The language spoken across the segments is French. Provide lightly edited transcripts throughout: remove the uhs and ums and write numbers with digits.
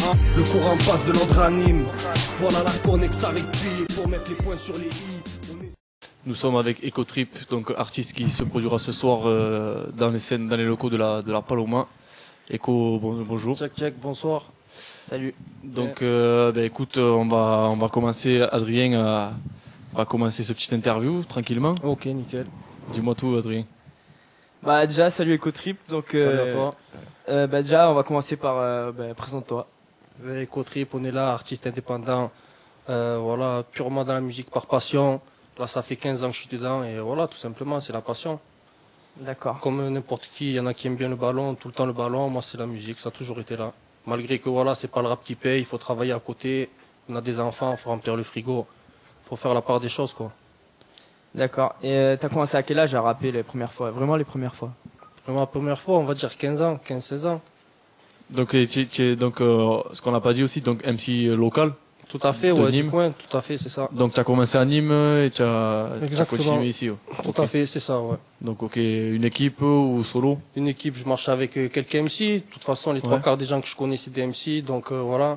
Le courant passe de l'ordre à Nîmes. Voilà la connexe avec Pi pour mettre les points sur les i. Nous sommes avec Ecotrip, donc artiste qui se produira ce soir dans les scènes, dans les locaux de la Paloma. Eco, bonjour. Check, bonsoir. Salut. Donc, écoute, on va commencer. Adrien va commencer ce petit interview tranquillement. Ok, nickel. Dis-moi tout, Adrien. Bah déjà, salut Ecotrip. Donc, salut à toi. Déjà, on va commencer par présente-toi. Ecotrip, on est là, artiste indépendant. Voilà, purement dans la musique par passion. Là, ça fait 15 ans que je suis dedans et voilà, tout simplement, c'est la passion. D'accord. Comme n'importe qui, il y en a qui aiment bien le ballon, tout le temps le ballon. Moi, c'est la musique, ça a toujours été là. Malgré que voilà, c'est pas le rap qui paye, il faut travailler à côté. On a des enfants, il faut remplir le frigo. Il faut faire la part des choses, quoi. D'accord. Et t'as commencé à quel âge à rapper les premières fois? Vraiment les premières fois? Vraiment, la première fois, on va dire 15 ans, 15-16 ans. Donc, ce qu'on n'a pas dit aussi, donc MC local. Tout à fait, ouais, du coin, tout à fait, c'est ça. Donc, tu as commencé à Nîmes et tu as continué ici. Tout à fait, c'est ça, ouais. Donc, ok, une équipe ou solo? Une équipe, je marche avec quelques MC. De toute façon, les trois quarts des gens que je connais, c'est des MC. Donc voilà,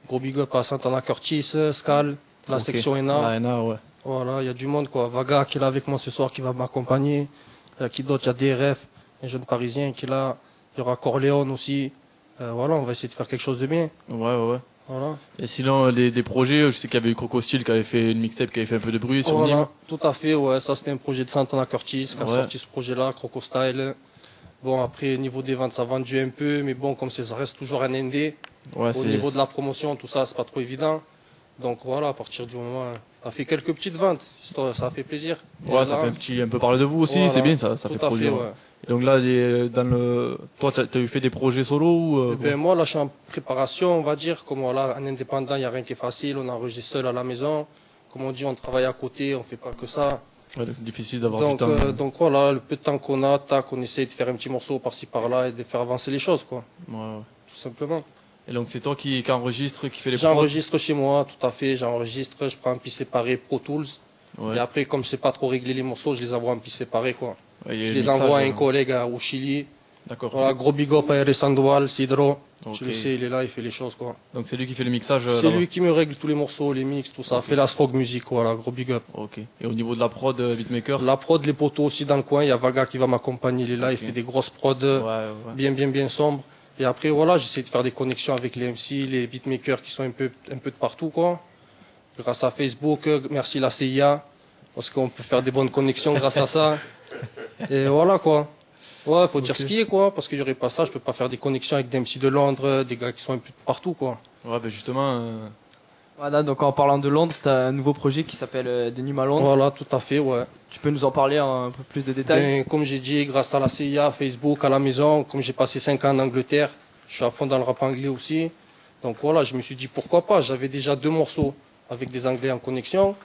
gros big up à Santana Curtis, Scal, la section ENA. La ENA, ouais. Voilà, il y a du monde, quoi. Vaga qui est là avec moi ce soir, qui va m'accompagner. Il y a qui d'autre? Il y a DRF, un jeune parisien qui est là. Il y aura Corleone aussi. Voilà, on va essayer de faire quelque chose de bien. Ouais. Voilà. Et sinon, des projets, je sais qu'il y avait eu Crocostyle qui avait fait une mixtape qui avait fait un peu de bruit sur Nîmes. Tout à fait, ouais. Ça, c'était un projet de Santana Curtis qui a sorti ce projet-là, Crocostyle. Bon, après, au niveau des ventes, ça a vendu un peu, mais bon, comme ça reste toujours un indé. Ouais, au niveau de la promotion, tout ça, c'est pas trop évident. Donc voilà, à partir du moment, ça fait quelques petites ventes, ça fait plaisir. Ouais, ça fait un peu parler de vous aussi, voilà. C'est bien, ça fait produire. Ouais. Et donc là, toi, t'as eu fait des projets solo ou moi, là, je suis en préparation, on va dire. Comme voilà, en indépendant, il n'y a rien qui est facile. On enregistre seul à la maison. Comme on dit, on travaille à côté, on fait pas que ça. Ouais, c'est difficile d'avoir du temps. Donc voilà, le peu de temps qu'on a, on essaie de faire un petit morceau par-ci par-là et de faire avancer les choses, quoi. Ouais. Tout simplement. Et donc c'est toi qui enregistre, qui fait les prods? J'enregistre chez moi, tout à fait. J'enregistre, je prends un piste séparé Pro Tools. Ouais. Et après, comme je sais pas trop régler les morceaux, je les envoie en piste séparé, quoi. Ouais, je les envoie à un collègue au Chili. D'accord. Voilà, gros big up à Eres Sandoval, Sidro. Tu le sais, il est là, il fait les choses, quoi. Donc c'est lui qui fait le mixage? C'est lui qui me règle tous les morceaux, les mix, tout ça. Fait la Sfog Music, voilà, gros big up. Ok. Et au niveau de la prod, beatmaker? La prod, les poteaux aussi dans le coin. Il y a Vaga qui va m'accompagner, il est là, il fait des grosses prods bien sombres. Et après, voilà, j'essaie de faire des connexions avec les MC, les beatmakers qui sont un peu de partout, quoi. Grâce à Facebook, merci la CIA, parce qu'on peut faire des bonnes connexions grâce à ça. Et voilà, quoi. Ouais, faut dire ce qui est, quoi, parce qu'il n'y aurait pas ça, je peux pas faire des connexions avec des MC de Londres, des gars qui sont un peu de partout, quoi. Ouais, ben justement... Voilà, donc en parlant de Londres, tu as un nouveau projet qui s'appelle De Nîmes à Londres. Voilà, tout à fait, ouais. Tu peux nous en parler un peu plus de détails? Comme j'ai dit, grâce à la CIA, Facebook, à la maison, comme j'ai passé 5 ans en Angleterre, je suis à fond dans le rap anglais aussi. Donc voilà, je me suis dit pourquoi pas. J'avais déjà 2 morceaux avec des Anglais en connexion.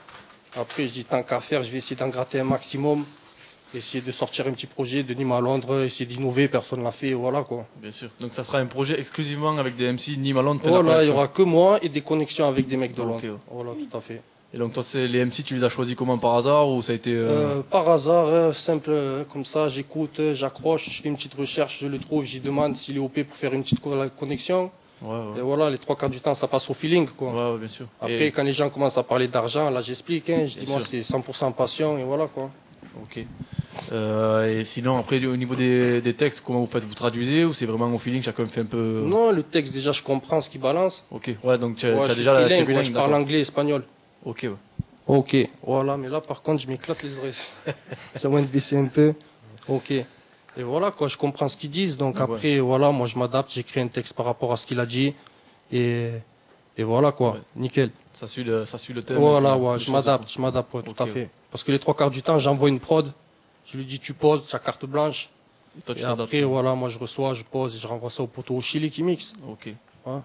Après, je dis tant qu'à faire, je vais essayer d'en gratter un maximum. Essayer de sortir un petit projet de Nîmes à Londres, essayer d'innover, personne ne l'a fait, voilà, quoi. Bien sûr. Donc ça sera un projet exclusivement avec des MC Nîmes à Londres? Voilà, il n'y aura que moi et des connexions avec des mecs de Londres. Okay. Voilà, tout à fait. Et donc toi, les MC, tu les as choisis comment, par hasard ou ça a été Par hasard, simple, comme ça, j'écoute, j'accroche, je fais une petite recherche, je le trouve, j'y demande s'il est OP pour faire une petite connexion. Ouais. Et voilà, les 3 quarts du temps, ça passe au feeling, quoi. Ouais, bien sûr. Après, quand les gens commencent à parler d'argent, là, j'explique, hein, je dis, moi, c'est 100% passion, et voilà, quoi. Ok. Et sinon, après, au niveau des textes, comment vous faites? Vous traduisez ou c'est vraiment au feeling, chacun fait un peu... Non, le texte, déjà, je comprends ce qu'il balance. Ok, ouais, donc tu as déjà la trilingue, je parle anglais et espagnol. Ok, ouais. Ok, voilà, mais là, par contre, je m'éclate les oreilles. Ça va me baisser un peu. Ok. Et voilà, quoi, je comprends ce qu'ils disent. Donc après, voilà, moi, je m'adapte, j'écris un texte par rapport à ce qu'il a dit. Et voilà, quoi, nickel. Ça suit le thème. Voilà, ouais, je m'adapte, ouais, tout à fait. Parce que les 3 quarts du temps, j'envoie une prod. Je lui dis, tu poses, tu as carte blanche. Et après, voilà, moi, je reçois, je pose et je renvoie ça au poteau au Chili qui mixe. Ok. Ouais.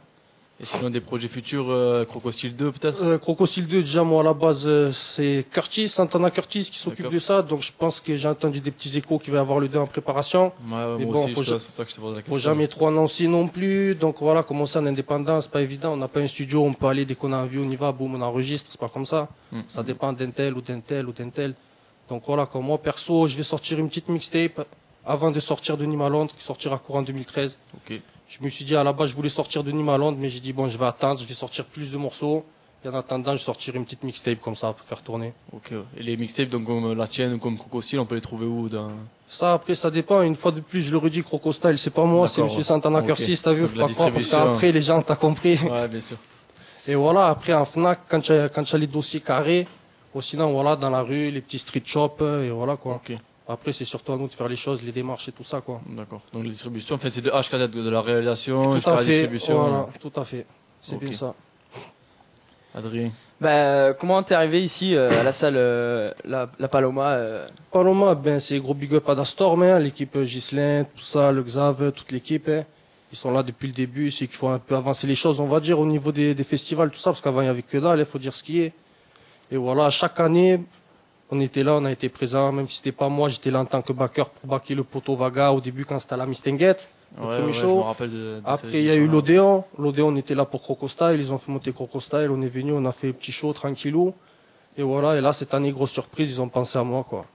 Et sinon, des projets futurs, Crocostyle 2 peut-être? Crocostyle 2, déjà, moi, à la base, c'est Curtis, Santana Curtis qui s'occupe de ça. Donc, je pense que j'ai entendu des petits échos qu'il va y avoir le 2 en préparation. Mais moi aussi, c'est ça que je te pose la question. Faut jamais trop annoncer non plus. Donc, voilà, commencer en indépendance, c'est pas évident. On n'a pas un studio, on peut aller dès qu'on a envie, on y va, boum, on enregistre. C'est pas comme ça. Ça dépend d'un tel ou d'un tel ou d'un tel. Donc, voilà, comme moi, perso, je vais sortir une petite mixtape avant de sortir de Nîmes à Londres, qui sortira courant 2013. Ok. Je me suis dit à la base, je voulais sortir de Nîmes à Londres, mais j'ai dit bon, je vais attendre, je vais sortir plus de morceaux. Et en attendant, je sortirai une petite mixtape comme ça pour faire tourner. Ok. Et les mixtapes, donc comme la tienne ou comme Croco Style, on peut les trouver où Ça, après, ça dépend. Une fois de plus, je le redis, Croco Style, c'est pas moi, c'est Monsieur Santana Cursis, t'as vu, faut pas croire, parce qu'après, les gens, t'as compris. Ouais, bien sûr. Et voilà, après, en Fnac, quand tu as les dossiers carrés, ou sinon, voilà, dans la rue, les petits street shops, et voilà, quoi. Ok. Après, c'est surtout à nous de faire les choses, les démarches et tout ça, quoi. D'accord. Donc, la distribution, en fait, c'est de A jusqu'à Z, de la réalisation Tout jusqu'à à la fait, distribution. voilà, tout à fait. C'est Ok. bien ça. Adrien. Comment t'es arrivé ici à la salle la Paloma Paloma, ben, c'est gros big up à Dastorm, hein, l'équipe Ghislain, tout ça, le Xav, toute l'équipe, hein. Ils sont là depuis le début, c'est qu'il faut un peu avancer les choses, on va dire, au niveau des festivals, tout ça, parce qu'avant, il n'y avait que dalle, il faut dire ce qui est. Et voilà, chaque année, on était là, on a été présents, même si c'était pas moi, j'étais là en tant que backer pour backer le poteau Vaga au début quand c'était à la Mistinguette, le premier show. Je me rappelle de Après, il y a eu l'Odéon. L'Odéon, on était là pour Croco Style, ils ont fait monter Croco Style, on est venu, on a fait le petit show tranquillou. Et voilà, et là, cette année, grosse surprise, ils ont pensé à moi, quoi.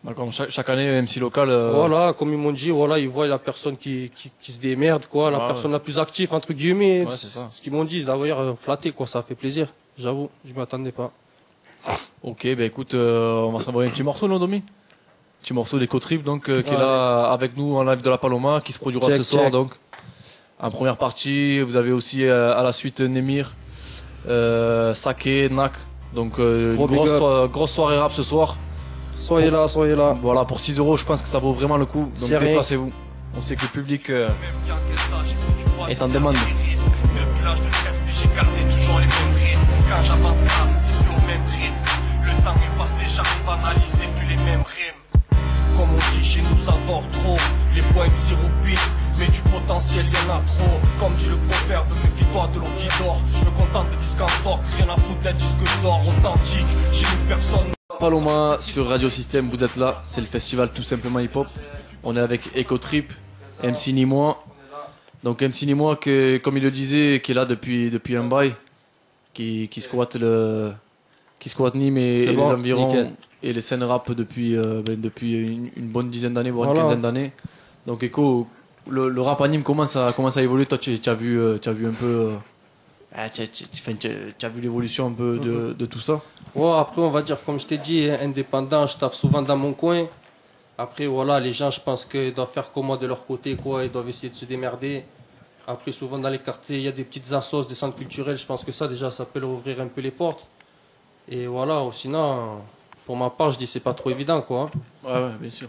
D'accord, chaque année, MC local. Voilà, comme ils m'ont dit, voilà, ils voient la personne qui se démerde, quoi, la personne la plus active, entre guillemets. Ouais, c'est ça. Ce qu'ils m'ont dit, d'ailleurs, flatté, quoi, ça fait plaisir. J'avoue, je m'y attendais pas. Ok, ben écoute, on va s'envoyer un petit morceau, non, Domi? Petit morceau d'Ecotrip, donc, qui est là avec nous en live de la Paloma, qui se produira ce soir, donc. En première partie, vous avez aussi à la suite Nemir, Sake, Nak. Donc, grosse soirée rap ce soir. Soyez là, soyez là. Voilà, pour 6 €, je pense que ça vaut vraiment le coup. Donc, déplacez-vous. On sait que le public est en demande. Depuis l'âge de 13, mais j'ai gardé toujours les mêmes rythmes. Quand j'avance pas, c'est plus au même rythme. Le temps est passé, j'arrive à analyser plus les mêmes rimes. Comme on dit chez nous, ça dort trop. Les points sirupines, mais du potentiel y en a trop. Comme dit le proverbe, méfie-toi de l'eau qui dort. Je me contente de disques en stock, rien à foutre d'un disque d'or authentique. Chez nous, personne. Paloma sur Radio Système, vous êtes là, c'est le festival tout simplement hip hop. On est avec Ecotrip, MC Nîmois. Donc MC Nîmois, comme il le disait, qui est là depuis un bail, qui squatte Nîmes et les environs, nickel. Et les scènes rap depuis une bonne dizaine d'années, voire une quinzaine d'années. Donc Eco, le rap à Nîmes commence à évoluer. Toi, tu as vu un peu, tu as vu l'évolution un peu de tout ça. Ouais, après, on va dire, comme je t'ai dit, indépendant, je taffe souvent dans mon coin. Après, voilà, les gens, je pense qu'ils doivent faire comme moi de leur côté, quoi. Ils doivent essayer de se démerder. Après, souvent dans les quartiers, il y a des petites assos, des centres culturels. Je pense que ça, déjà, ça peut leur ouvrir un peu les portes. Et voilà, sinon, pour ma part, je dis c'est pas trop évident, quoi. Ouais, bien sûr.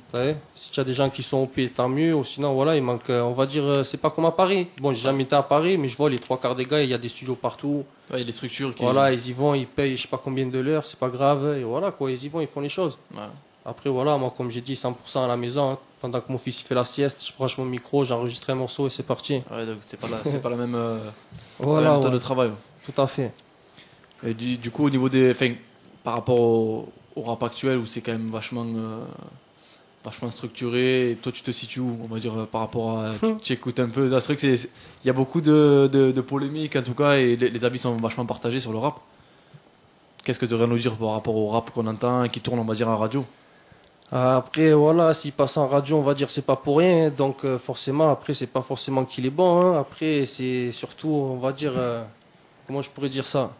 Si tu as des gens qui sont OP, tant mieux. Ou sinon, voilà, il manque, on va dire, c'est pas comme à Paris. Bon, j'ai jamais été à Paris, mais je vois les 3/4 des gars, il y a des studios partout. Ouais, il y a des structures qui. Voilà, ils y vont, ils payent, je sais pas combien de l'heure, c'est pas grave. Et voilà, quoi, ils y vont, ils font les choses. Ouais. Après, voilà, moi, comme j'ai dit, 100% à la maison. Hein. Pendant que mon fils il fait la sieste, je branche mon micro, j'enregistre un morceau et c'est parti. Ouais, donc c'est pas la même, voilà, méthode de travail. Tout à fait. Et du coup, au niveau des. Enfin, par rapport au rap actuel, où c'est quand même vachement structuré, et toi, tu te situes où, on va dire, par rapport à. Tu écoutes un peu. C'est vrai qu'il y a beaucoup de polémiques, en tout cas, et les avis sont vachement partagés sur le rap. Qu'est-ce que tu aurais à nous dire par rapport au rap qu'on entend et qui tourne, on va dire, en radio? Après, voilà, s'il passe en radio, on va dire c'est pas pour rien. Donc, forcément, après, c'est pas forcément qu'il est bon. Hein. Après, c'est surtout, on va dire, comment je pourrais dire ça?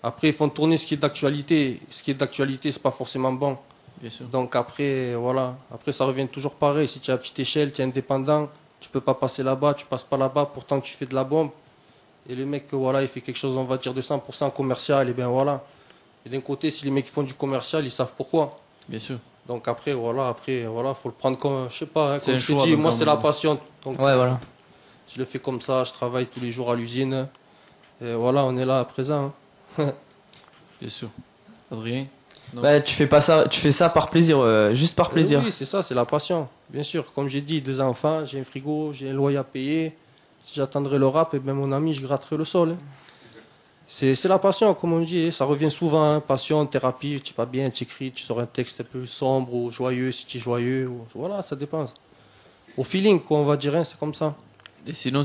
Après, ils font tourner ce qui est d'actualité. Ce qui est d'actualité, c'est pas forcément bon. Bien sûr. Donc, après, voilà. Après, ça revient toujours pareil. Si tu es à petite échelle, tu es indépendant, tu peux pas passer là-bas, tu passes pas là-bas, pourtant tu fais de la bombe. Et le mec, voilà, il fait quelque chose, on va dire, de 100% commercial, et bien voilà. Et d'un côté, si les mecs font du commercial, ils savent pourquoi. Bien sûr. Donc après, voilà, faut le prendre comme, je sais pas, hein, comme je te choix, dis, moi c'est la passion. Donc, ouais, voilà. Je le fais comme ça, je travaille tous les jours à l'usine. Et voilà, on est là à présent. Hein. Bien sûr. Adrien? Bah, tu fais ça par plaisir, juste par plaisir. Oui, c'est ça, c'est la passion. Bien sûr, comme j'ai dit, 2 enfants, j'ai un frigo, j'ai un loyer à payer. Si j'attendrais le rap, et ben mon ami, je gratterais le sol. Hein. C'est la passion, comme on dit, ça revient souvent, hein. Passion, thérapie, tu es pas bien, tu écris, tu sors un texte un peu sombre ou joyeux, si tu es joyeux, ou, voilà, ça dépend. Au feeling, quoi, on va dire, hein, c'est comme ça. Et sinon,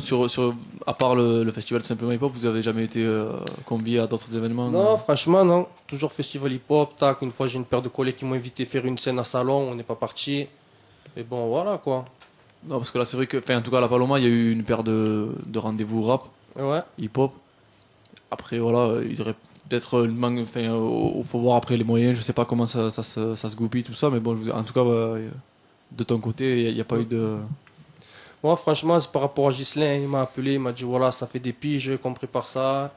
à part le festival Simplement Hip Hop, vous avez jamais été convié à d'autres événements? Non, franchement, non. Toujours festival hip hop, tac, une fois j'ai une paire de collègues qui m'ont invité à faire une scène à salon, on n'est pas parti. Mais bon, voilà, quoi. Non, parce que là, c'est vrai que, enfin, en tout cas, à la Paloma, il y a eu une paire de rendez-vous rap, Ouais. hip-hop. Après, voilà, il devrait peut-être, enfin, faut voir après les moyens. Je sais pas comment ça se goupille, tout ça, mais bon, en tout cas, de ton côté, il n'y a pas eu de. Moi, franchement, c'est par rapport à Ghislain, il m'a appelé, il m'a dit voilà, ça fait des piges qu'on prépare ça.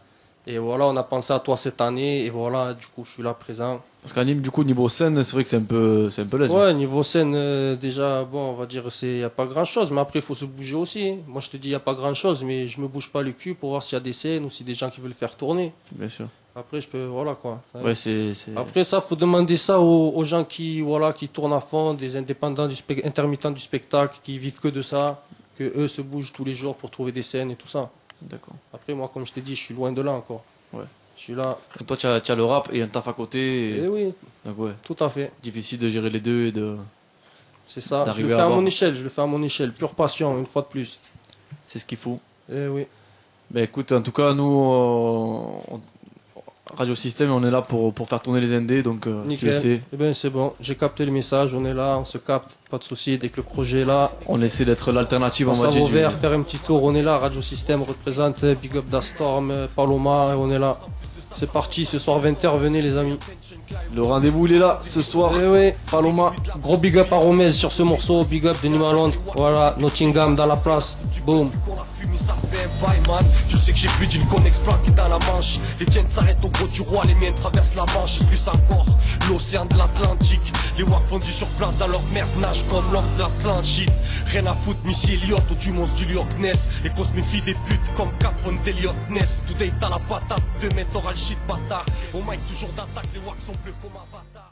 Et voilà, on a pensé à toi cette année, et voilà, du coup, je suis là présent. Parce qu'à Nîmes, du coup, niveau scène, c'est vrai que c'est un peu laid. Ouais, niveau scène, déjà, bon, on va dire, il n'y a pas grand chose, mais après, il faut se bouger aussi. Moi, je te dis, il n'y a pas grand chose, mais je me bouge pas le cul pour voir s'il y a des scènes ou s'il y a des gens qui veulent faire tourner. Bien sûr. Après, je peux, voilà, quoi. Ouais, c'est. Après, ça, faut demander ça aux gens qui, voilà, qui tournent à fond, des indépendants intermittents du spectacle, qui vivent que de ça, que eux se bougent tous les jours pour trouver des scènes et tout ça. D'accord. Après, moi, comme je t'ai dit, je suis loin de là encore. Ouais. Je suis là. Donc toi, tu as le rap et un taf à côté. Eh oui, Donc ouais, tout à fait. difficile de gérer les deux et de. C'est ça. Je D'arriver le fais à à avoir. mon échelle, je le fais à mon échelle. Pure passion, une fois de plus. C'est ce qu'il faut. Eh oui. Ben écoute, en tout cas, nous, Radio Système, on est là pour faire tourner les indés, donc tu le Nickel. sais. Eh bien, c'est bon. J'ai capté le message. On est là, on se capte. Pas de souci. Dès que le projet est là, On essaie d'être l'alternative, on on va s'en dire. va au vert, faire un petit tour. On est là. Radio Système représente Big Up Dastorm, Paloma, et on est là. C'est parti. Ce soir 20h. Venez, les amis. Le rendez-vous, il est là, ce soir. Eh oui. Paloma. Gros big up à Romez sur ce morceau. Big up de Nîmes à Londres. Voilà. Nottingham dans la place. Boom. Qu'on a fumé, ça fait un bail, man. Je sais que j'ai plus d'une connex plaquée dans la manche. Les tiennes s'arrêtent au gros du roi, les miennes traversent la Manche. Et plus encore, l'océan de l'Atlantique. Les wack fondus sur place dans leur merde nage comme l'homme de l'Atlantide. Rien à foutre, Missy Elliott ou du monstre du Loch Ness. Les cosses me fient des putes comme Capone d'Eliott Ness. Today t'as la patate, demain t'auras le shit bâtard. Au mic toujours d'attaque, les wacks sont bleus comme Avatar.